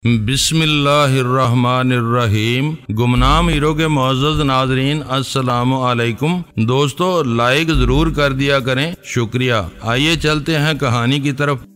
बिस्मिल्लाहिर्रहमानिर्रहीम। गुमनाम हीरो के मुअज़्ज़ज़ नाज़रीन, अस्सलामु अलैकुम। दोस्तों, लाइक ज़रूर कर दिया करें, शुक्रिया। आइए चलते हैं कहानी की तरफ।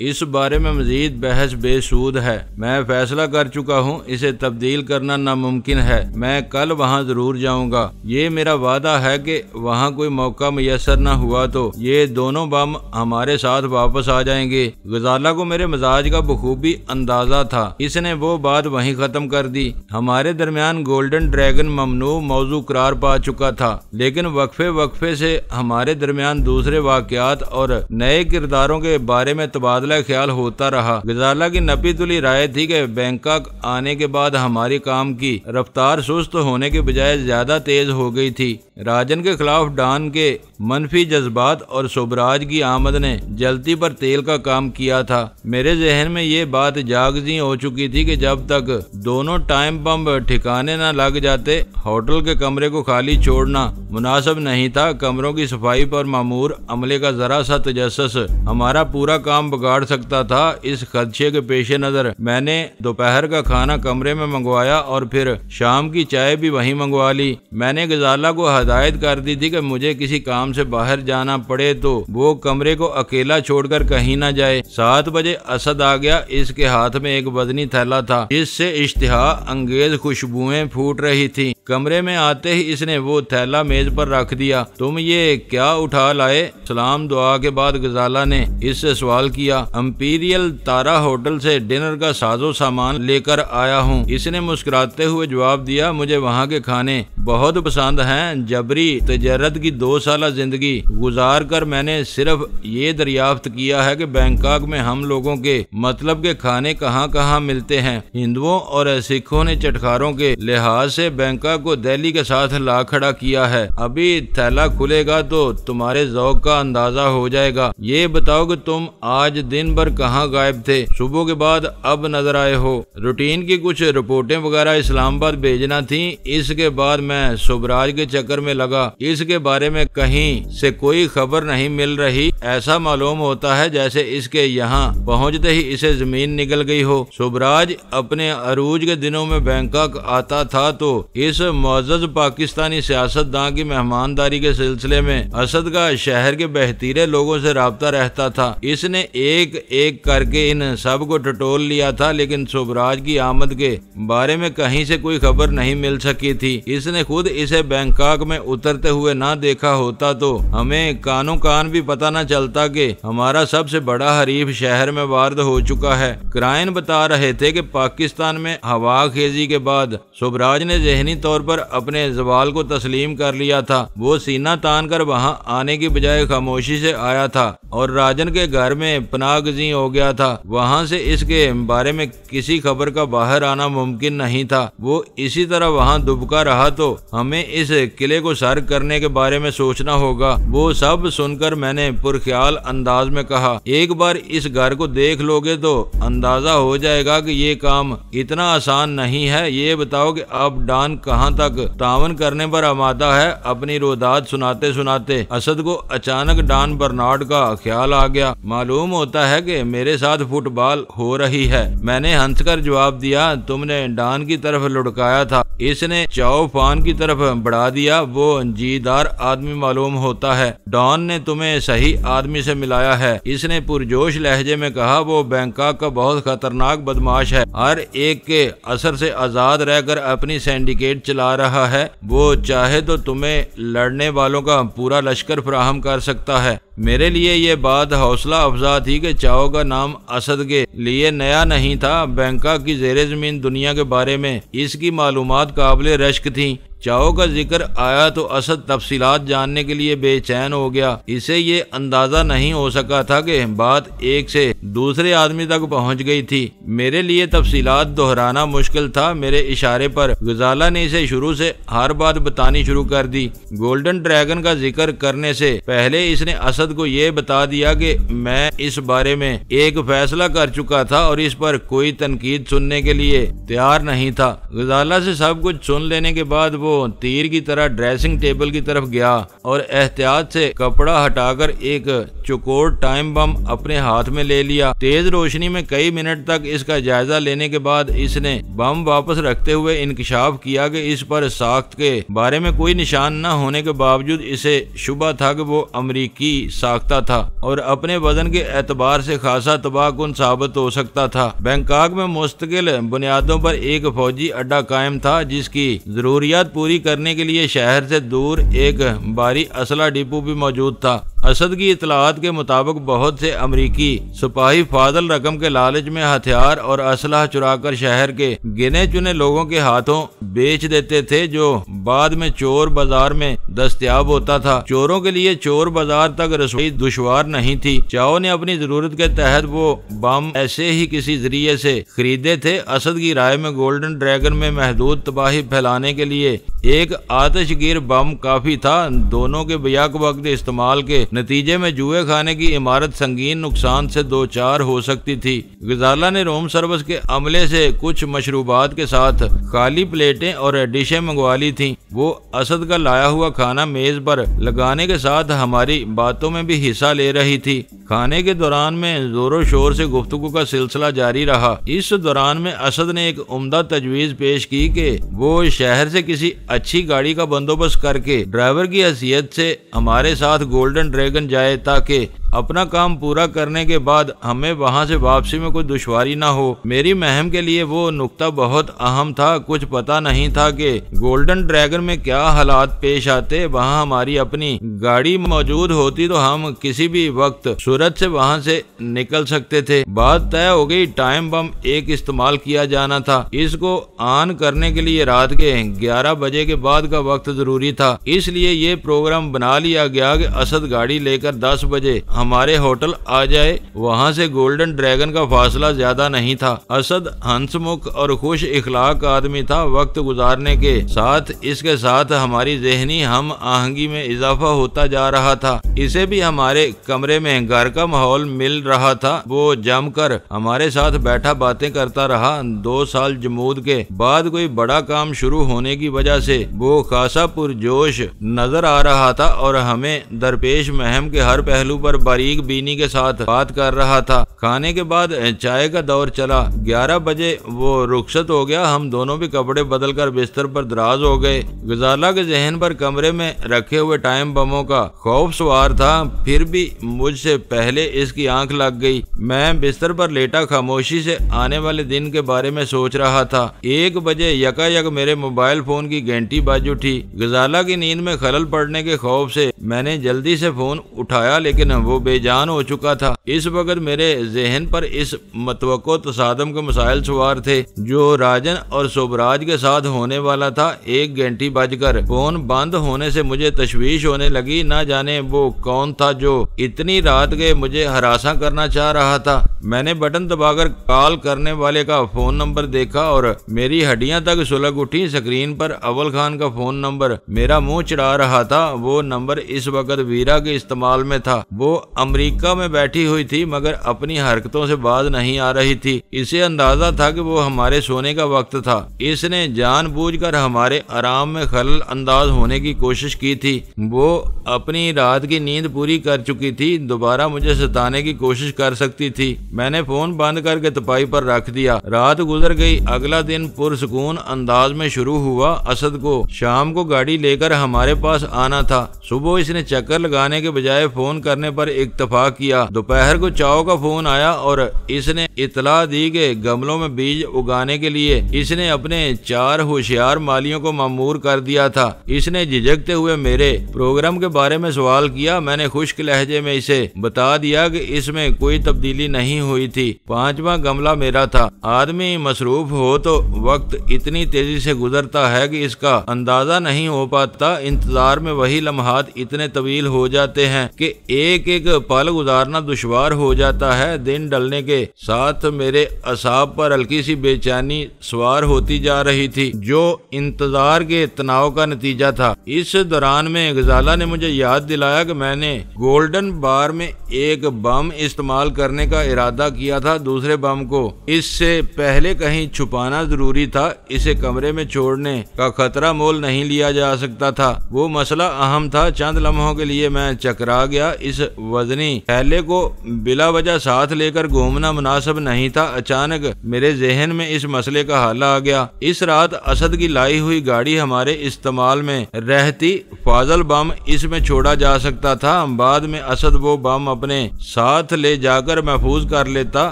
इस बारे में मजीद बहस बेसूद है। मैं फैसला कर चुका हूँ, इसे तब्दील करना नामुमकिन है। मैं कल वहाँ जरूर जाऊँगा। ये मेरा वादा है कि वहाँ कोई मौका मुयसर न हुआ तो ये दोनों बम हमारे साथ वापस आ जाएंगे। गजाला को मेरे मिजाज का बखूबी अंदाजा था। इसने वो बात वहीं खत्म कर दी। हमारे दरमियान गोल्डन ड्रैगन ममनू मौजू करार पा चुका था, लेकिन वक्फे वक्फे से हमारे दरमियान दूसरे वाकयात और नए किरदारों के बारे में तबादला ख्याल होता रहा। गजाला की नपी तुली राय थी कि बैंकॉक आने के बाद हमारी काम की रफ्तार सुस्त होने के बजाय ज्यादा तेज हो गई थी। राजन के खिलाफ डॉन के मनफी जज्बात और सुबराज की आमद ने जलती पर तेल का काम किया था। मेरे जहन में ये बात जागजी हो चुकी थी कि जब तक दोनों टाइम बम ठिकाने न लग जाते, होटल के कमरे को खाली छोड़ना मुनासिब नहीं था। कमरों की सफाई पर मामूर अमले का जरा सा तजस्सुस हमारा पूरा काम बिगाड़ सकता था। इस खदशे के पेश नजर मैंने दोपहर का खाना कमरे में मंगवाया और फिर शाम की चाय भी वहीं मंगवा ली। मैंने गजाला को हदायत कर दी थी कि मुझे किसी काम से बाहर जाना पड़े तो वो कमरे को अकेला छोड़कर कहीं न जाए। 7 बजे असद आ गया। इसके हाथ में एक वजनी थैला था जिससे इश्तिहा अंगेज खुशबुएं फूट रही थी। कमरे में आते ही इसने वो थैला मेज पर रख दिया। तुम ये क्या उठा लाए? सलाम दुआ के बाद गजाला ने इससे सवाल किया। इंपीरियल तारा होटल से डिनर का साजो सामान लेकर आया हूँ, इसने मुस्कुराते हुए जवाब दिया। मुझे वहाँ के खाने बहुत पसंद हैं। जबरी तजरत की 2 साल जिंदगी गुजार कर मैंने सिर्फ ये दरियाफ्त किया है कि बैंकॉक में हम लोगों के मतलब के खाने कहाँ कहाँ मिलते हैं। हिंदुओं और सिखों ने चटखारों के लिहाज से बैंकॉक को दिल्ली के साथ ला खड़ा किया है। अभी थैला खुलेगा तो तुम्हारे ज़ौक का अंदाजा हो जाएगा। ये बताओ कि तुम आज दिन भर कहाँ गायब थे? सुबह के बाद अब नजर आए हो। रूटीन की कुछ रिपोर्टें वगैरह इस्लामाबाद भेजना थी। इसके बाद मैं सुबराज के चक्कर में लगा। इसके बारे में कहीं से कोई खबर नहीं मिल रही। ऐसा मालूम होता है जैसे इसके यहाँ पहुँचते ही इसे जमीन निकल गई हो। सुबराज अपने अरूज के दिनों में बैंकॉक आता था तो इस मुअज़्ज़ज़ पाकिस्तानी सियासतदान की मेहमानदारी के सिलसिले में असद का शहर के बेहतरीन लोगों से राब्ता रहता था। इसने एक एक करके इन सब को टटोल लिया था, लेकिन सुबराज की आमद के बारे में कहीं से कोई खबर नहीं मिल सकी थी। इसने खुद इसे बैंकॉक में उतरते हुए ना देखा होता तो हमें कानो कान भी पता न चलता कि हमारा सबसे बड़ा हरीफ शहर में वारद हो चुका है। क्राइन बता रहे थे कि पाकिस्तान में हवा खेजी के बाद सुबराज ने जहनी तौर पर अपने जवाल को तस्लीम कर लिया था। वो सीना तान कर वहाँ आने की बजाय खामोशी से आया था और राजन के घर में पनाहगज़ी हो गया था। वहाँ से इसके बारे में किसी खबर का बाहर आना मुमकिन नहीं था। वो इसी तरह वहाँ दुबका रहा तो हमें इस किले को सर करने के बारे में सोचना होगा। वो सब सुनकर मैंने पुरख्याल अंदाज में कहा, एक बार इस घर को देख लोगे तो अंदाजा हो जाएगा कि ये काम इतना आसान नहीं है। ये बताओ कि अब डॉन कहाँ तक तावन करने पर आमादा है? अपनी रोदात सुनाते सुनाते असद को अचानक डॉन बर्नार्ड का ख्याल आ गया। मालूम होता है कि मेरे साथ फुटबॉल हो रही है। मैंने हंसकर जवाब दिया, तुमने डॉन की तरफ लुढ़काया था, इसने चाओ फान की तरफ बढ़ा दिया। वो जीदार आदमी मालूम होता है। डॉन ने तुम्हें सही आदमी से मिलाया है, इसने पुरजोश लहजे में कहा। वो बैंकॉक का बहुत खतरनाक बदमाश है, हर एक के असर से आजाद रहकर अपनी सिंडिकेट चला रहा है। वो चाहे तो तुम्हें लड़ने वालों का पूरा लश्कर फराहम कर सकता है। मेरे लिए ये बात हौसला अफजा थी कि चाओ का नाम असद के लिए नया नहीं था। बैंकॉक की ज़ेरे ज़मीन दुनिया के बारे में इसकी मालूमात काबिल रश्क थी। चाओ का जिक्र आया तो असद तफसीलात जानने के लिए बेचैन हो गया। इसे ये अंदाजा नहीं हो सका था कि बात एक से दूसरे आदमी तक पहुंच गई थी। मेरे लिए तफसीलात दोहराना मुश्किल था। मेरे इशारे पर गजाला ने इसे शुरू से हर बात बतानी शुरू कर दी। गोल्डन ड्रैगन का जिक्र करने से पहले इसने असद को ये बता दिया कि मैं इस बारे में एक फैसला कर चुका था और इस पर कोई तनकीद सुनने के लिए तैयार नहीं था। गजाला से सब कुछ सुन लेने के बाद वो वो तीर की तरह ड्रेसिंग टेबल की तरफ गया और एहतियात से कपड़ा हटाकर एक चौकोर टाइम बम अपने हाथ में ले लिया। तेज रोशनी में कई मिनट तक इसका जायजा लेने के बाद इसने बम वापस रखते हुए इंकशाफ किया कि इस पर साख्त के बारे में कोई निशान न होने के बावजूद इसे शुबा था कि वो अमरीकी साख्ता था और अपने वजन के एतबार से खासा तबाहकुन साबित हो सकता था। बैंकॉक में मुस्तकिल बुनियादों पर एक फौजी अड्डा कायम था जिसकी जरूरियात पूरी करने के लिए शहर से दूर एक भारी असला डिपो भी मौजूद था। असद की इतलात के मुताबिक बहुत से अमरीकी सिपाही फाजल रकम के लालच में हथियार और असलहा चुराकर शहर के गिने चुने लोगों के हाथों बेच देते थे, जो बाद में चोर बाजार में दस्तयाब होता था। चोरों के लिए चोर बाजार तक रसोई दुश्वार नहीं थी। चाओ ने अपनी जरूरत के तहत वो बम ऐसे ही किसी जरिए से खरीदे थे। असद की राय में गोल्डन ड्रैगन में महदूद तबाही फैलाने के लिए एक आतिशगीर बम काफी था। दोनों के बेयाक वक्त इस्तेमाल के नतीजे में जुए खाने की इमारत संगीन नुकसान से दो चार हो सकती थी। गजाला ने रूम सर्विस के अमले से कुछ मशरूबात के साथ खाली प्लेटें और डिशें मंगवा ली थी। वो असद का लाया हुआ खाना मेज पर लगाने के साथ हमारी बातों में भी हिस्सा ले रही थी। खाने के दौरान में जोरों शोर से गुफ्तगू का सिलसिला जारी रहा। इस दौरान में असद ने एक उम्दा तजवीज पेश की कि वो शहर से किसी अच्छी गाड़ी का बंदोबस्त करके ड्राइवर की हैसियत से हमारे साथ गोल्डन ड्रैगन जाए ताकि अपना काम पूरा करने के बाद हमें वहां से वापसी में कोई दुश्वारी ना हो। मेरी महम के लिए वो नुक्ता बहुत अहम था। कुछ पता नहीं था कि गोल्डन ड्रैगन में क्या हालात पेश आते। वहां हमारी अपनी गाड़ी मौजूद होती तो हम किसी भी वक्त सूरत से वहां से निकल सकते थे। बात तय हो गई। टाइम बम एक इस्तेमाल किया जाना था। इसको ऑन करने के लिए रात के 11 बजे के बाद का वक्त जरूरी था। इसलिए ये प्रोग्राम बना लिया गया कि असद गाड़ी लेकर 10 बजे हमारे होटल आ जाए। वहां से गोल्डन ड्रैगन का फासला ज्यादा नहीं था। असद हंसमुख और खुश इखलाक आदमी था। वक्त गुजारने के साथ इसके साथ हमारी जहनी हम आहंगी में इजाफा होता जा रहा था। इसे भी हमारे कमरे में घर का माहौल मिल रहा था। वो जमकर हमारे साथ बैठा बातें करता रहा। 2 साल जमूद के बाद कोई बड़ा काम शुरू होने की वजह से वो खासा पुरजोश नजर आ रहा था और हमें दरपेश महम के हर पहलू पर बारीक बीनी के साथ बात कर रहा था। खाने के बाद चाय का दौर चला। 11 बजे वो रुखसत हो गया। हम दोनों भी कपड़े बदलकर बिस्तर पर दराज हो गए। गजाला के जहन पर कमरे में रखे हुए टाइम बमों का खौफ सवार था। फिर भी मुझसे पहले इसकी आंख लग गई। मैं बिस्तर पर लेटा खामोशी से आने वाले दिन के बारे में सोच रहा था। 1 बजे यकायक मेरे मोबाइल फोन की घंटी बज उठी। गजाला की नींद में खलल पड़ने के खौफ से मैंने जल्दी से फोन उठाया, लेकिन वो बेजान हो चुका था। इस वक्त मेरे जहन पर इस मतवक्को तसादम के मसाइल सवार थे जो राजन और सोबराज के साथ होने वाला था। 1 घंटी बजकर फोन बंद होने से मुझे तशवीश होने लगी। ना जाने वो कौन था जो इतनी रात के मुझे हरासा करना चाह रहा था। मैंने बटन दबाकर कॉल करने वाले का फोन नंबर देखा और मेरी हड्डियां तक सुलग उठी। स्क्रीन पर अव्वल खान का फोन नंबर मेरा मुंह चिढ़ा रहा था। वो नंबर इस वक्त वीरा के इस्तेमाल में था। वो अमेरिका में बैठी हुई थी मगर अपनी हरकतों से बाज नहीं आ रही थी। इसे अंदाजा था कि वो हमारे सोने का वक्त था। इसने जानबूझकर हमारे आराम में खलल अंदाज होने की कोशिश की थी। वो अपनी रात की नींद पूरी कर चुकी थी। दोबारा मुझे सताने की कोशिश कर सकती थी। मैंने फोन बंद करके तपाई पर रख दिया। रात गुजर गई। अगला दिन पुरसकून अंदाज में शुरू हुआ। असद को शाम को गाड़ी लेकर हमारे पास आना था। सुबह इसने चक्कर लगाने के बजाय फोन करने पर इत्तफाक किया। दोपहर को चाओ का फोन आया और इसने इतला दी कि गमलों में बीज उगाने के लिए इसने अपने 4 होशियार मालियों को मामूर कर दिया था। इसने झिझकते हुए मेरे प्रोग्राम के बारे में सवाल किया। मैंने खुश्क लहजे में इसे बता दिया कि इसमें कोई तब्दीली नहीं हुई थी। 5वां गमला मेरा था। आदमी मसरूफ हो तो वक्त इतनी तेजी से गुजरता है कि इसका अंदाजा नहीं हो पाता। इंतजार में वही लम्हात इतने तवील हो जाते हैं कि एक एक पल गुजारना दुश्वार हो जाता है। दिन ढलने के साथ मेरे असाब पर हल्की सी बेचैनी सवार होती जा रही थी, जो इंतजार के तनाव का नतीजा था। इस दौरान में गजाला ने मुझे याद दिलाया कि मैंने गोल्डन बार में एक बम इस्तेमाल करने का इरादा किया था। दूसरे बम को इससे पहले कहीं छुपाना जरूरी था। इसे कमरे में छोड़ने का खतरा मोल नहीं लिया जा सकता था। वो मसला अहम था। चंद लम्हों के लिए मैं चकरा गया। इस वजनी थैले को बिला वजह साथ लेकर घूमना मुनासिब नहीं था। अचानक मेरे जहन में इस मसले का हल आ गया। इस रात असद की लाई हुई गाड़ी हमारे इस्तेमाल में रहती, फाजल बम इसमें छोड़ा जा सकता था। बाद में असद वो बम अपने साथ ले जाकर महफूज कर लेता।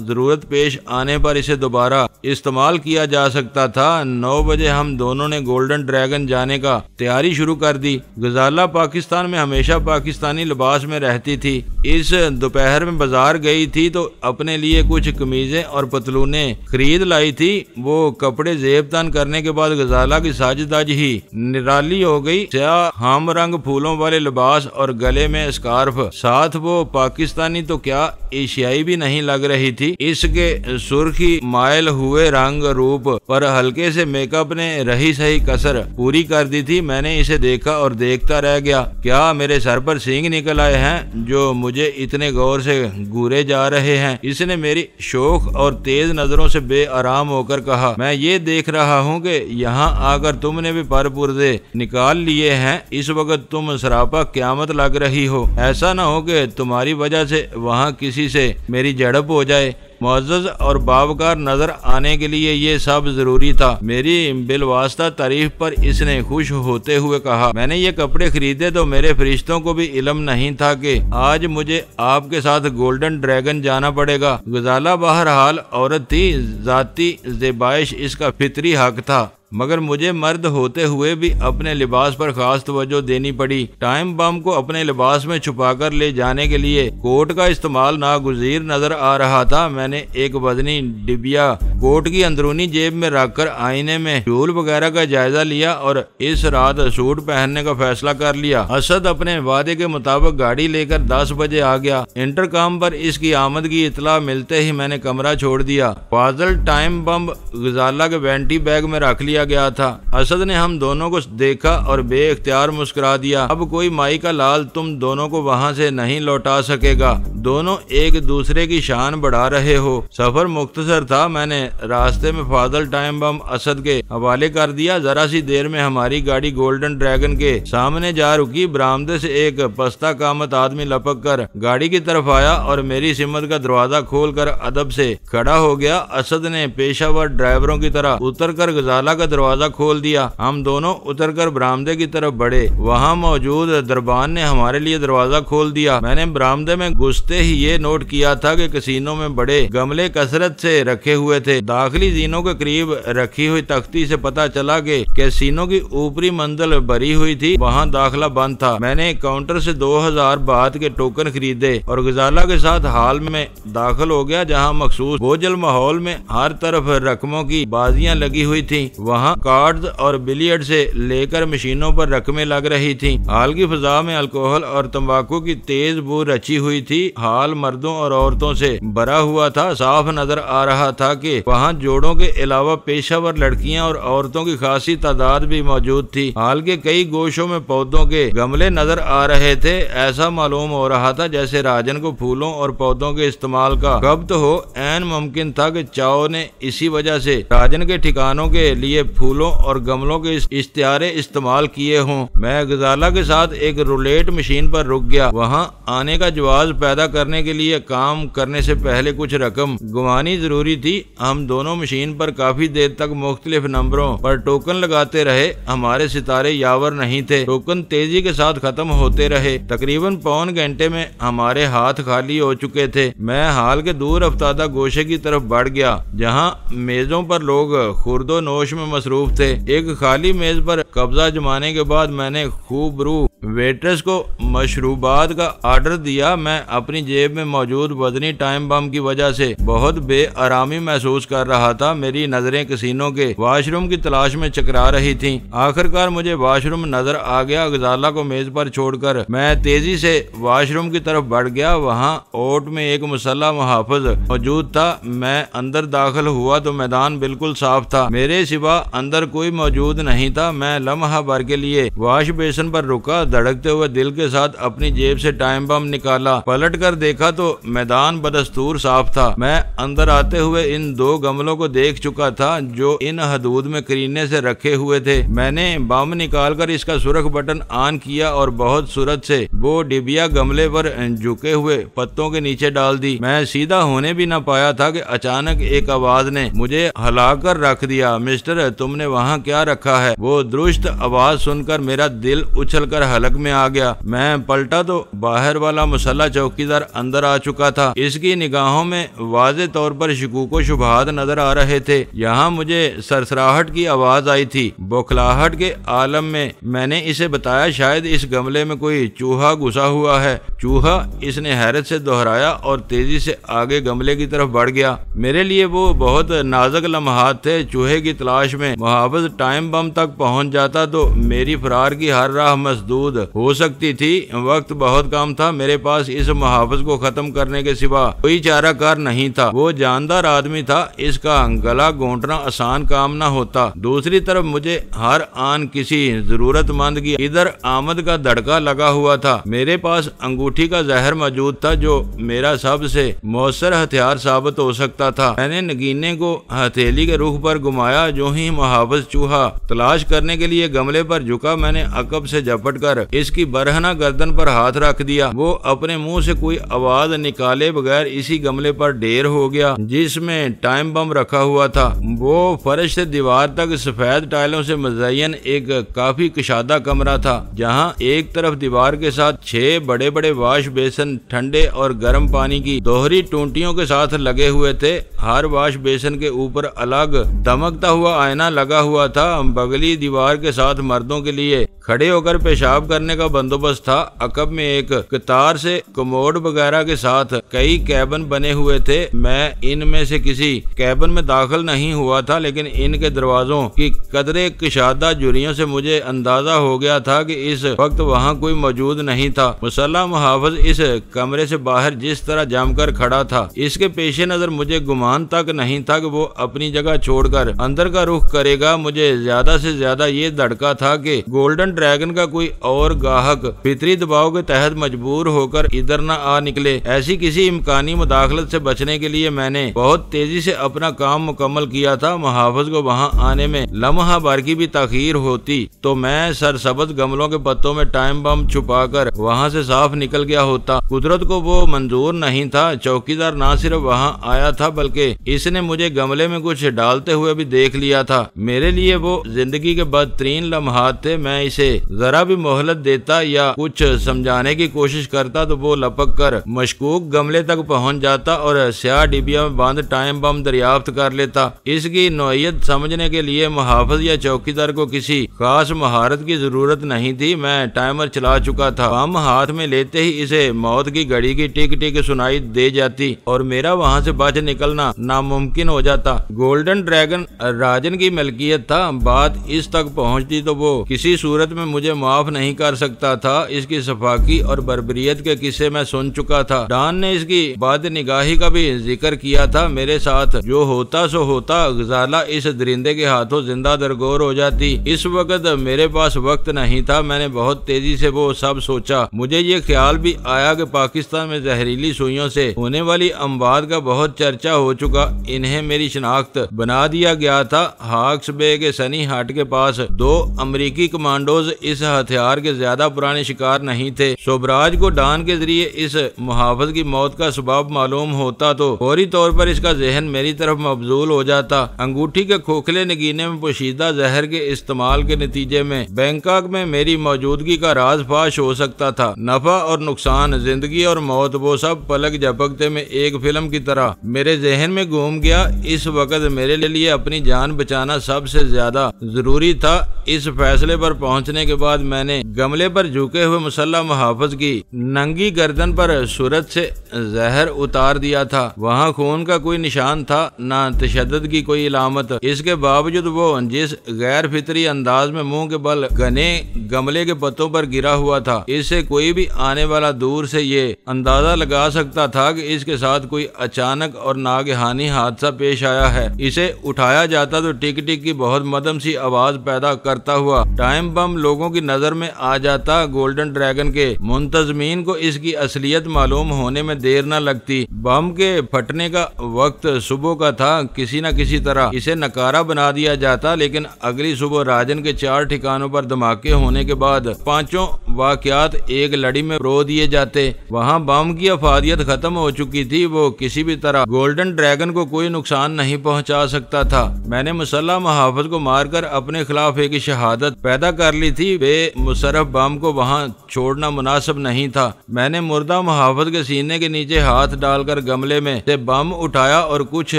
जरूरत पेश आने पर इसे दोबारा इस्तेमाल किया जा सकता था। 9 बजे हम दोनों ने गोल्डन ड्रैगन जाने का तैयारी शुरू कर दी। गजाला पाकिस्तान में हमेशा पाकिस्तानी लिबास में रहती थी। इस दोपहर में बाजार गई थी तो अपने लिए कुछ कमीजें और पतलूने खरीद लाई थी। वो कपड़े जेबतन करने के बाद गजाला की साजदाज ही निराली हो गई। स्याह हम रंग फूलों वाले लिबास और गले में स्कार्फ, साथ वो पाकिस्तानी तो क्या एशियाई भी नहीं लग रही थी। इसके सुर्खी मायल हुए रंग रूप पर हल्के से मेकअप ने रही सही कसर पूरी कर दी थी। मैंने इसे देखा और देखता रह गया। क्या मेरे सर पर सींग निकल आए हैं जो मुझे इतने गौर से घूरे जा रहे हैं? इसने मेरी शोख और तेज नजरों से बेआराम होकर कहा, मैं ये देख रहा हूँ कि यहाँ आकर तुमने भी पर पुर्जे निकाल लिए हैं। इस वक्त तुम सरापा क्यामत लग रही हो। ऐसा न हो कि तुम्हारी वजह से वहाँ किसी से मेरी झड़प हो जाए। मुअज़्ज़ज़ और बावकार नजर आने के लिए ये सब जरूरी था। मेरी बिलवास्ता तारीफ पर इसने खुश होते हुए कहा, मैंने ये कपड़े खरीदे तो मेरे फरिश्तों को भी इल्म नहीं था कि आज मुझे आपके साथ गोल्डन ड्रैगन जाना पड़ेगा। गजाला बहरहाल औरत थी, जाती ज़ेबाइश इसका फितरी हक था, मगर मुझे मर्द होते हुए भी अपने लिबास पर खास तवज्जो देनी पड़ी। टाइम बम को अपने लिबास में छुपाकर ले जाने के लिए कोट का इस्तेमाल नागुज़ीर नजर आ रहा था। मैंने एक वजनी डिबिया कोट की अंदरूनी जेब में रखकर आईने में झूल वगैरह का जायजा लिया और इस रात सूट पहनने का फैसला कर लिया। असद अपने वादे के मुताबिक गाड़ी लेकर 10 बजे आ गया। इंटरकॉम पर इसकी आमद की इतला मिलते ही मैंने कमरा छोड़ दिया। फाजल टाइम बम गजाला के वेंटी बैग में रख लिया गया था। असद ने हम दोनों को देखा और बेइख्तियार मुस्कुरा दिया। अब कोई माई का लाल तुम दोनों को वहाँ से नहीं लौटा सकेगा। दोनों एक दूसरे की शान बढ़ा रहे हो। सफर मुख्तसर था। मैंने रास्ते में फाजल टाइम बम असद के हवाले कर दिया। जरा सी देर में हमारी गाड़ी गोल्डन ड्रैगन के सामने जा रुकी। बरामदे से एक पस्ता कामत आदमी लपक कर गाड़ी की तरफ आया और मेरी सिमत का दरवाजा खोल कर अदब से खड़ा हो गया। असद ने पेशावर ड्राइवरों की तरह उतर कर गजाला का दरवाजा खोल दिया। हम दोनों उतरकर बरामदे की तरफ बढ़े। वहाँ मौजूद दरबान ने हमारे लिए दरवाजा खोल दिया। मैंने बरामदे में घुसते ही ये नोट किया था कि कसीनों में बड़े गमले कसरत से रखे हुए थे। दाखिली जीनों के करीब रखी हुई तख्ती से पता चला कि कैसीनो की ऊपरी मंजिल भरी हुई थी, वहाँ दाखिला बंद था। मैंने काउंटर से 2000 बात के टोकन खरीदे और गजाला के साथ हाल में दाखिल हो गया, जहाँ मखसूस बोझल माहौल में हर तरफ रकमों की बाजियां लगी हुई थी। वहाँ कार्ड्स और बिलियर्ड से लेकर मशीनों पर रकमें लग रही थीं। हाल की फिजा में अल्कोहल और तंबाकू की तेज बू रची हुई थी। हाल मर्दों और औरतों से भरा हुआ था। साफ नजर आ रहा था कि वहाँ जोड़ों के अलावा पेशावर लड़कियां और औरतों की खासी तादाद भी मौजूद थी। हाल के कई गोशों में पौधों के गमले नजर आ रहे थे। ऐसा मालूम हो रहा था जैसे राजन को फूलों और पौधों के इस्तेमाल का कब्त हो। ऐन मुमकिन था कि चाओ ने इसी वजह से राजन के ठिकानों के लिए फूलों और गमलों के इश्तिहारे इस्तेमाल किए हों। मैं गजाला के साथ एक रूलेट मशीन पर रुक गया। वहाँ आने का जवाब पैदा करने के लिए काम करने से पहले कुछ रकम गुमानी जरूरी थी। हम दोनों मशीन पर काफी देर तक मुख्तलिफ नंबरों पर टोकन लगाते रहे। हमारे सितारे यावर नहीं थे। टोकन तेजी के साथ खत्म होते रहे। तकरीबन पौन घंटे में हमारे हाथ खाली हो चुके थे। मैं हाल के दूर अफ्तादा गोशे की तरफ बढ़ गया, जहाँ मेजों पर लोग खुर्दो नोश में मसरूफ थे। एक खाली मेज पर कब्जा जमाने के बाद मैंने खूब रू वेट्रेस को मशरूबात का ऑर्डर दिया। मैं अपनी जेब में मौजूद वजनी टाइम बम की वजह से बहुत बेआरामी महसूस कर रहा था। मेरी नजरें कसीनों के वॉशरूम की तलाश में चकरा रही थीं। आखिरकार मुझे वॉशरूम नजर आ गया। गजाला को मेज पर छोड़कर मैं तेजी से वॉशरूम की तरफ बढ़ गया। वहाँ ओट में एक मुसल्ला मुहाफिज मौजूद था। मैं अंदर दाखिल हुआ तो मैदान बिल्कुल साफ था। मेरे सिवा अंदर कोई मौजूद नहीं था। मैं लम्हा भर के लिए वॉश बेसिन पर रुका। धड़कते हुए दिल के साथ अपनी जेब से टाइम बम निकाला। पलट कर देखा तो मैदान बदस्तूर साफ था। मैं अंदर आते हुए इन दो गमलों को देख चुका था जो इन हदूद में करीने से रखे हुए थे। मैंने बम निकालकर इसका सुरख बटन ऑन किया और बहुत सूरत से वो डिबिया गमले पर झुके हुए पत्तों के नीचे डाल दी। मैं सीधा होने भी न पाया था कि अचानक एक आवाज ने मुझे हिलाकर रख दिया। मिस्टर, तुमने वहाँ क्या रखा है? वो दुरुस्त आवाज सुनकर मेरा दिल उछलकर हलक में आ गया। मैं पलटा तो बाहर वाला मुसल्ला चौकीदार अंदर आ चुका था। इसकी निगाहों में वाज़े तौर पर शकूक शुबहात नजर आ रहे थे। यहाँ मुझे सरसराहट की आवाज आई थी। बौखलाहट के आलम में मैंने इसे बताया, शायद इस गमले में कोई चूहा घुसा हुआ है। चूहा? इसने हैरत से दोहराया और तेजी से आगे गमले की तरफ बढ़ गया। मेरे लिए वो बहुत नाजुक लम्हात थे। चूहे की तलाश में मुहाफिज टाइम बम तक पहुंच जाता तो मेरी फरार की हर राह मसदूद हो सकती थी। वक्त बहुत कम था। मेरे पास इस मुहाफिज को खत्म करने के सिवा कोई चाराकार नहीं था। वो जानदार आदमी था। इसका गला घोंटना आसान काम न होता। दूसरी तरफ मुझे हर आन किसी जरूरतमंद की इधर आमद का धड़का लगा हुआ था। मेरे पास अंगूठी का जहर मौजूद था जो मेरा सबसे मौसर हथियार साबित हो सकता था। मैंने नगीने को हथेली के रुख पर घुमाया। जो ही मुहाफिज चूहा तलाश करने के लिए गमले पर झुका, मैंने अकब से झपट कर इसकी बरहना गर्दन पर हाथ रख दिया। वो अपने मुंह से कोई आवाज निकाले बगैर इसी गमले पर ढेर हो गया जिसमें टाइम बम रखा हुआ था। वो फर्श से दीवार तक सफेद टाइलों से मुज़य्यन एक काफी कुशादा कमरा था, जहाँ एक तरफ दीवार के साथ 6 बड़े बड़े वाश बेसन ठंडे और गर्म पानी की दोहरी टूंटियों के साथ लगे हुए थे। हर वाश बेसन के ऊपर अलग दमकता हुआ आईना लगा हुआ था। बगली दीवार के साथ मर्दों के लिए खड़े होकर पेशाब करने का बंदोबस्त था। अकब में एक कतार से कमोड वगैरह के साथ कई कैबिन बने हुए थे। मैं इनमें से किसी कैबिन में दाखिल नहीं हुआ था, लेकिन इनके दरवाजों की कदरे कुशादा जुरियों से मुझे अंदाजा हो गया था कि इस वक्त वहाँ कोई मौजूद नहीं था। मुसल्ला मुहाफिज इस कमरे से बाहर जिस तरह जमकर खड़ा था, इसके पेश नजर मुझे गुमान तक नहीं था कि वो अपनी जगह छोड़कर अंदर का रुख करेगा। मुझे ज्यादा से ज्यादा ये धड़का था कि गोल्डन ड्रैगन का कोई और गाहक फितरी दबाव के तहत मजबूर होकर इधर न आ निकले। ऐसी किसी इम्कानी मुदाखलत से बचने के लिए मैंने बहुत तेजी से अपना काम मुकम्मल किया था। मुहाफिज को वहाँ आने में लम्हा भर की भी ताखीर होती तो मैं सरसब्ज गमलों के पत्तों में टाइम बम छुपाकर वहाँ से साफ निकल गया होता। कुदरत को वो मंजूर नहीं था। चौकीदार न सिर्फ वहाँ आया था बल्कि इसने मुझे गमले में कुछ डालते हुए भी देख लिया था। मेरे लिए वो जिंदगी के बदतरीन लम्हात थे। मैं इसे जरा भी मोहलत देता या कुछ समझाने की कोशिश करता तो वो लपक कर मशकूक गमले तक पहुंच जाता और स्याह डिबिया में बंद टाइम बम दरियाफ्त कर लेता। इसकी नौइयत समझने के लिए मुहाफिज या चौकीदार को किसी खास महारत की जरूरत नहीं थी। मैं टाइमर चला चुका था। बम हाथ में लेते ही इसे मौत की घड़ी की टिक टिक सुनाई दे जाती और मेरा वहाँ से बच निकलना नामुमकिन हो जाता। गोल्डन ड्रैगन राजन की मलकियत था। बात इस तक पहुँचती तो वो किसी सूरत में मुझे माफ नहीं कर सकता था। इसकी सफाकी और बर्बरियत के किस्से मैं सुन चुका था। डॉन ने इसकी बाद निगाही का भी जिक्र किया था। मेरे साथ जो होता सो होता। गजाला इस दरिंदे के हाथों जिंदा दरगोर हो जाती। इस वक्त मेरे पास वक्त नहीं था। मैंने बहुत तेजी से वो सब सोचा। मुझे ये ख्याल भी आया कि पाकिस्तान में जहरीली सुइयों से होने वाली अमवात का बहुत चर्चा हो चुका। इन्हें मेरी शनाख्त बना दिया गया था। हाक्स बे के सनी हाट के पास 2 अमरीकी कमांडोज इस हथियार के ज्यादा पुराने शिकार नहीं थे। शोभराज को डॉन के जरिए इस मुहाफिज की मौत का सबब मालूम होता तो फौरी तौर पर इसका जहन मेरी तरफ मबजूल हो जाता। अंगूठी के खोखले नगीने में पोशीदा जहर के इस्तेमाल के नतीजे में बैंकॉक में मेरी मौजूदगी का राज फाश हो सकता था। नफा और नुकसान, जिंदगी और मौत, वो सब पलक झपकते में एक फिल्म की तरह मेरे जहन में घूम गया। इस वक्त मेरे लिए अपनी जान बचाना सबसे ज्यादा जरूरी था। इस फैसले पर पहुंचने के बाद मैंने गमले पर झुके हुए मुसल्ला मुहाफिज की नंगी गर्दन पर सूरत से जहर उतार दिया था। वहाँ खून का कोई निशान था, न तशद्दुद की कोई इलामत। इसके बावजूद वो जिस गैर फितरी अंदाज में मुंह के बल घने गमले के पत्तों पर गिरा हुआ था, इससे कोई भी आने वाला दूर से ये अंदाजा लगा सकता था कि इसके साथ कोई अचानक और नागहानी हादसा पेश आया है। इसे उठाया जाता तो टिक टिक की बहुत मध्यम सी आवाज पैदा करता हुआ टाइम बम लोगों की नजर में आ जाता। गोल्डन ड्रैगन के मुंतजमीन को इसकी असलियत मालूम होने में देर न लगती। बम के फटने का वक्त सुबह का था। किसी न किसी तरह इसे नकारा बना दिया जाता, लेकिन अगली सुबह राजन के 4 ठिकानों पर धमाके होने के बाद 5 वाकयात एक लड़ी में रो दिए जाते। वहाँ बम की अफादियत खत्म हो चुकी थी। वो किसी भी तरह गोल्डन ड्रैगन को कोई नुकसान नहीं पहुंचा सकता था। मैंने मुसल्ला मुहाफिज को मारकर अपने खिलाफ एक शहादत पैदा कर ली थी। बेमुशर्रफ बम को वहाँ छोड़ना मुनासिब नहीं था। मैंने मुर्दा मुहाफिज के सीने के नीचे हाथ डालकर गमले में से बम उठाया और कुछ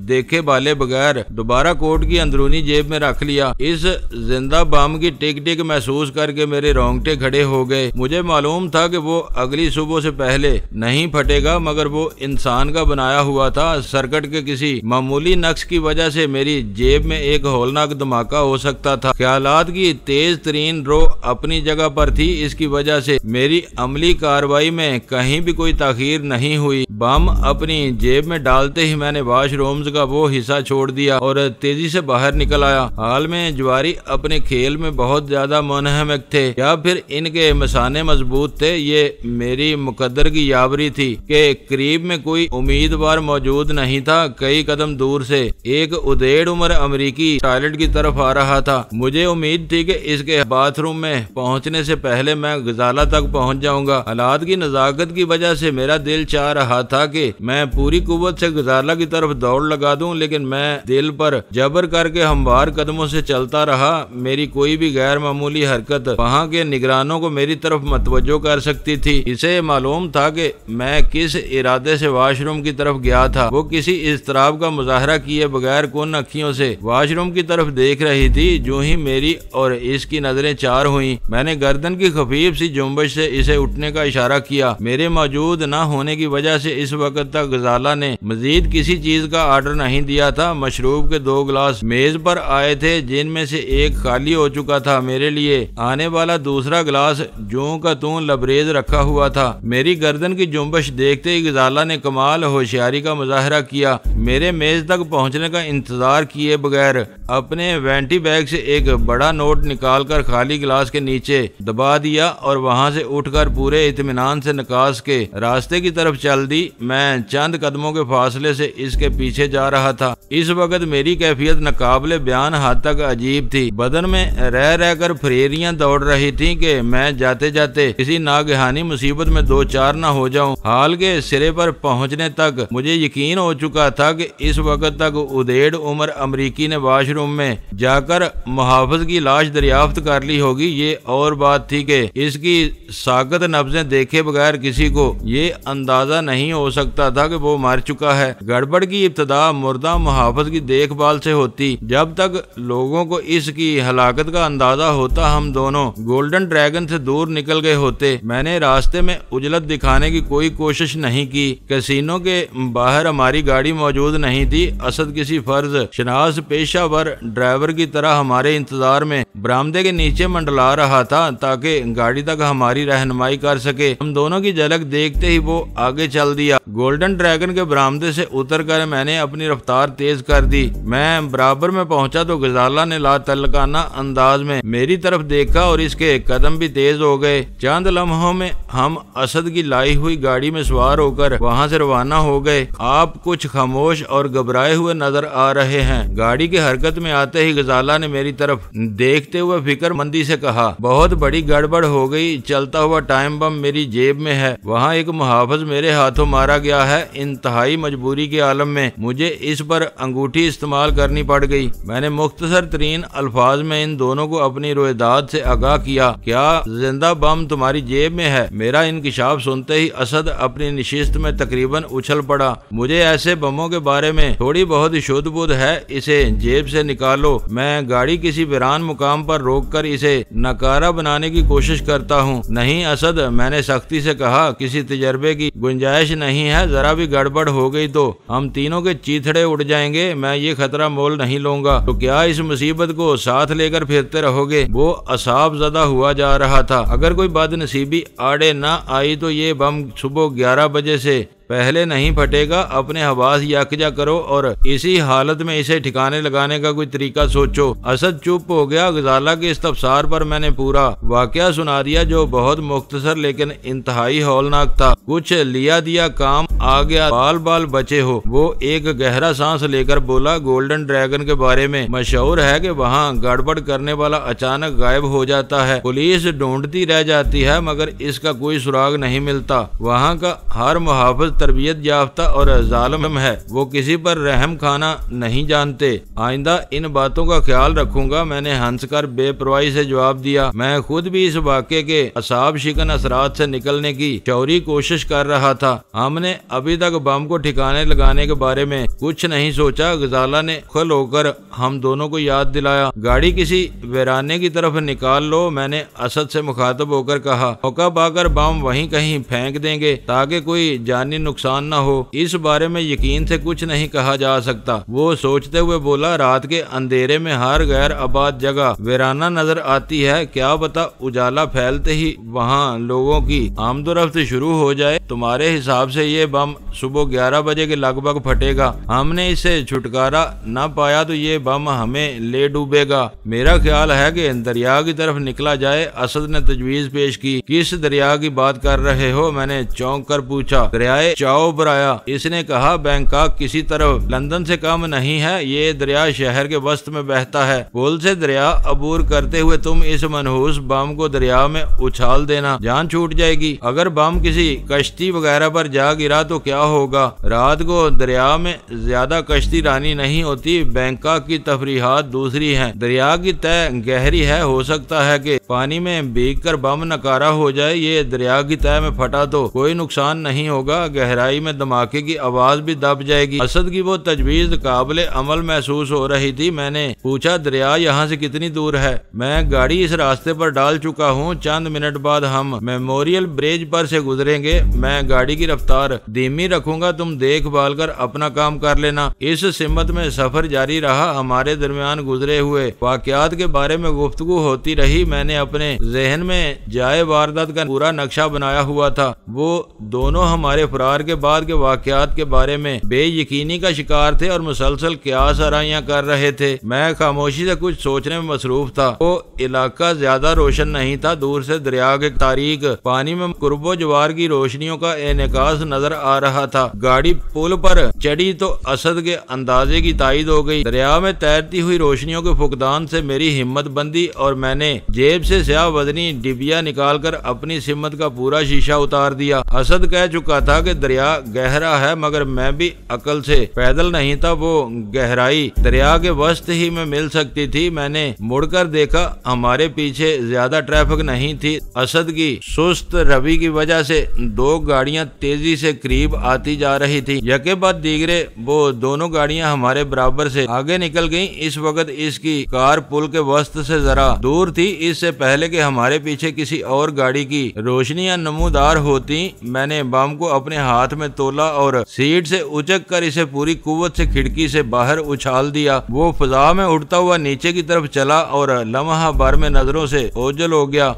देखे बाले बगैर दोबारा कोट की अंदरूनी जेब में रख लिया। इस जिंदा बम की टिक टिक महसूस करके मेरे रोंगटे खड़े हो गए। मुझे मालूम था कि वो अगली सुबह से पहले नहीं फटेगा, मगर वो इंसान का बनाया हुआ था। सर्किट के किसी मामूली नक्श की वजह से मेरी जेब में एक होलनाक धमाका हो सकता था। ख्यालात की तेज तरीन रो अपनी जगह पर थी। इसकी वजह से मेरी अमली कार्रवाई में कहीं भी कोई ताखीर नहीं हुई। बम अपनी जेब में डालते ही मैंने वाशरूम्स का वो हिस्सा छोड़ दिया और तेजी से बाहर निकल आया। हाल में ज्वारी अपने खेल में बहुत ज्यादा मुनहमिक थे, या फिर इनके मसाने मजबूत थे। ये मेरी मुकद्दर की यावरी थी कि करीब में कोई उम्मीदवार मौजूद नहीं था। कई कदम दूर से एक उदेड़ उम्र अमेरिकी टॉयलेट की तरफ आ रहा था। मुझे उम्मीद थी कि इसके बाथरूम में पहुंचने से पहले मैं गजाला तक पहुंच जाऊंगा। हालात की नजाकत की वजह से मेरा दिल चाह रहा था कि मैं पूरी कुव्वत से गजाला की तरफ दौड़ लगा दूं, लेकिन मैं दिल पर जबर करके हमवार कदमों से चलता रहा। मेरी कोई भी गैर मामूली हरकत वहाँ के निगरानों को मेरी तरफ मतवज्जो कर सकती थी। इसे मालूम था कि मैं किस इरादे से वाशरूम की तरफ गया था। वो किसी इज़्तिराब का मुजाहरा किए बगैर कौन अखियों से वाशरूम की तरफ देख रही थी। जो ही मेरी और इसकी नजरें चार हुई, मैंने गर्दन की खफीफ सी जुम्बश से इसे उठने का इशारा किया। मेरे मौजूद न होने की वजह से इस वक्त तक गजाला ने मजीद किसी चीज का ऑर्डर नहीं दिया था। मशरूब के 2 गिलास मेज पर आए थे, जिनमें से एक खाली हो चुका था। मेरे लिए आने वाला दूसरा गिलास जूं का तूं लबरेज रखा हुआ था। मेरी गर्दन की जुम्बश देखते ही गजाला ने कमाल होशियारी का मुजाहरा किया। मेरे मेज तक पहुंचने का इंतजार किए बगैर अपने वेंटी बैग से एक बड़ा नोट निकालकर खाली गिलास के नीचे दबा दिया और वहां से उठकर पूरे इत्मीनान से निकास के रास्ते की तरफ चल दी। मैं चंद कदमों के फासले से इसके पीछे जा रहा था। इस वक्त मेरी कैफियत नाकाबिले बयान हद तक अजीब थी। बदन में रह रहकर फरेरियां दौड़ रही थी कि मैं जाते जाते किसी नागहानी मुसीबत में 2-4 न हो जाऊं। हाल के सिरे पर पहुंचने तक मुझे यकीन हो चुका था कि इस वक्त तक उदेड़ उम्र अमरीकी ने वाशरूम में जाकर मुहाफिज की लाश दरियाफ्त कर ली होगी। ये और बात थी कि इसकी साकत नब्जें देखे बगैर किसी को ये अंदाजा नहीं हो सकता था कि वो मर चुका है। गड़बड़ की इब्तदा मुर्दा मुहाफिज की देखभाल से होती। जब तक लोगों को इसकी हलाकत का अंदाजा होता, हम दोनों गोल्डन ड्रैगन से दूर निकल गए होते। मैंने रास्ते में उजलत दिखाने की कोई कोशिश नहीं की। कैसीनो के बाहर हमारी गाड़ी मौजूद नहीं थी। असद किसी फर्ज शनास पेशावर ड्राइवर की तरह हमारे इंतजार में बरामदे के नीचे मंडला रहा था ताकि गाड़ी तक हमारी रहनुमाई कर सके। हम दोनों की झलक देखते ही वो आगे चल दिया। गोल्डन ड्रैगन के बरामदे से उतरकर मैंने अपनी रफ्तार तेज कर दी। मैं बराबर में पहुंचा तो गजाला ने लातल्लकाना अंदाज में मेरी तरफ देखा और इसके कदम भी तेज हो गए। चंद लम्हों में हम असद की लाई हुई गाड़ी में सवार होकर वहां से रवाना हो गए। आप कुछ खामोश और घबराए हुए नजर आ रहे हैं। गाड़ी की हरकत में आते ही गजाला ने मेरी तरफ देखते हुए फिक्रमंदी से कहा, बहुत बड़ी गड़बड़ हो गई। चलता हुआ टाइम बम मेरी जेब में है। वहाँ एक मुहाफिज मेरे हाथों मारा गया है। इंतहाई मजबूरी के आलम में मुझे इस पर अंगूठी इस्तेमाल करनी पड़ गई। मैंने मुख्तसर तरीन अल्फाज में इन दोनों को अपनी रोयदाद से आगाह किया। क्या जिंदा बम तुम्हारी जेब में है? मेरा इंकिशाफ सुनते ही असद अपनी निशिस्त में तकरीबन उछल पड़ा। मुझे ऐसे बमों के बारे में थोड़ी बहुत शुद्ध बुद्ध है। इसे जेब से इसे निकालो। मैं गाड़ी किसी वीरान मुकाम पर रोककर इसे नकारा बनाने की कोशिश करता हूँ। नहीं असद, मैंने सख्ती से कहा, किसी तजर्बे की गुंजाइश नहीं है। जरा भी गड़बड़ हो गई तो हम तीनों के चीथड़े उड़ जाएंगे। मैं ये खतरा मोल नहीं लूंगा। तो क्या इस मुसीबत को साथ लेकर फिरते रहोगे? वो असाब ज़दा हुआ जा रहा था। अगर कोई बदनसीबी आड़े न आई तो ये बम सुबह 11 बजे से पहले नहीं फटेगा। अपने हवास यकजा करो और इसी हालत में इसे ठिकाने लगाने का कोई तरीका सोचो। असद चुप हो गया। गजाला के इस्तफसार पर मैंने पूरा वाकया सुना दिया, जो बहुत मुख्तसर लेकिन इंतहाई हौलनाक था। कुछ लिया दिया काम आ गया, बाल बाल बचे हो। वो एक गहरा सांस लेकर बोला, गोल्डन ड्रैगन के बारे में मशहूर है कि वहाँ गड़बड़ करने वाला अचानक गायब हो जाता है। पुलिस ढूंढती रह जाती है मगर इसका कोई सुराग नहीं मिलता। वहाँ का हर मुहाफिज तरबियत याफ्ता और जालिम है। वो किसी पर रहम खाना नहीं जानते। आइंदा इन बातों का ख्याल रखूंगा। मैंने हंसकर बेपरवाही से जवाब दिया। मैं खुद भी इस वाक़े के असाब शिकन असरात से निकलने की चौरी कोशिश कर रहा था। हमने अभी तक बम को ठिकाने लगाने के बारे में कुछ नहीं सोचा। गजाला ने खुल होकर हम दोनों को याद दिलाया। गाड़ी किसी वीराने की तरफ निकाल लो। मैंने असद से मुखातब होकर कहा, मौका पाकर बम वहीं कहीं फेंक देंगे ताकि कोई जानी नुकसान न हो। इस बारे में यकीन से कुछ नहीं कहा जा सकता। वो सोचते हुए बोला, रात के अंधेरे में हर गैर आबाद जगह वीराना नजर आती है। क्या पता उजाला फैलते ही वहाँ लोगों की आमदोरफ्त शुरू हो जाए। तुम्हारे हिसाब से ये बम सुबह 11 बजे के लगभग फटेगा। हमने इससे छुटकारा न पाया तो ये बम हमें ले डूबेगा। मेरा ख्याल है कि दरिया की तरफ निकला जाए। असद ने तजवीज पेश की। किस दरिया की बात कर रहे हो? मैंने चौंक कर पूछा। दरियाए चाओ ब्राया। इसने कहा, बैंकॉक किसी तरफ लंदन से कम नहीं है। ये दरिया शहर के वस्त में बहता है। पुल से दरिया अबूर करते हुए तुम इस मनहूस बम को दरिया में उछाल देना, जान छूट जाएगी। अगर बम किसी कश्ती वगैरह पर जा गिरा तो क्या होगा? रात को दरिया में ज्यादा कश्ती रानी नहीं होती। बैंकॉक की तफरीहात दूसरी हैं। दरिया की तह गहरी है। हो सकता है कि पानी में भीगकर बम नकारा हो जाए। ये दरिया की तह में फटा तो कोई नुकसान नहीं होगा। गहराई में धमाके की आवाज भी दब जाएगी। असद की वो तजवीज काबिले अमल महसूस हो रही थी। मैंने पूछा, दरिया यहाँ से कितनी दूर है? मैं गाड़ी इस रास्ते पर डाल चुका हूँ। चंद मिनट बाद हम मेमोरियल ब्रिज पर से गुजरेंगे। मैं गाड़ी की रफ्तार धीमी रखूंगा। तुम देखभाल कर अपना काम कर लेना। इस सिमत में सफर जारी रहा। हमारे दरमियान गुजरे हुए वाकयात के बारे में गुफ्तगू होती रही। मैंने अपने जहन में जाए वारदात का पूरा नक्शा बनाया हुआ था। वो दोनों हमारे फरार के बाद के वाकयात के बारे में बेयकीनी का शिकार थे और मुसलसल क्यास आराइयां कर रहे थे। मैं खामोशी से कुछ सोचने में मसरूफ था। वो इलाका ज्यादा रोशन नहीं था। दूर से दरिया के तारीक पानी में कुर्बो जवार की रोशनियों का इनेकास नजर आ रहा था। गाड़ी पुल पर चढ़ी तो असद के अंदाजे की तायद हो गई। दरिया में तैरती हुई रोशनियों के फुकदान से मेरी हिम्मत बंदी और मैंने जेब से स्याह वजनी डिबिया निकालकर अपनी सिमत का पूरा शीशा उतार दिया। असद कह चुका था कि दरिया गहरा है मगर मैं भी अकल से पैदल नहीं था। वो गहराई दरिया के वस्त ही में मिल सकती थी। मैंने मुड़कर देखा, हमारे पीछे ज्यादा ट्रैफिक नहीं थी। असद की सुस्त रवि की वजह से दो गाड़ियां तेजी से करीब आती जा रही थी। यके बाद दीगरे वो दोनों गाड़ियां हमारे बराबर से आगे निकल गईं। इस वक्त इसकी कार पुल के वस्त से जरा दूर थी। इससे पहले कि हमारे पीछे किसी और गाड़ी की रोशनियां नमूदार होती, मैंने बम को अपने हाथ में तोला और सीट से उचक कर इसे पूरी कुव्वत से खिड़की से बाहर उछाल दिया। वो फजा में उड़ता हुआ नीचे की तरफ चला और लम्हा भर में नजरों से ओझल हो गया।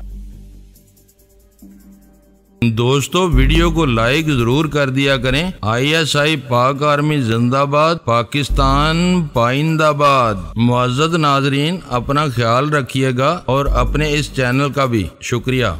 दोस्तों, वीडियो को लाइक जरूर कर दिया करें। ISI पाक आर्मी जिंदाबाद, पाकिस्तान पाइंदाबाद। मुअज़्ज़ज़ नाज़रीन, अपना ख्याल रखिएगा और अपने इस चैनल का भी शुक्रिया।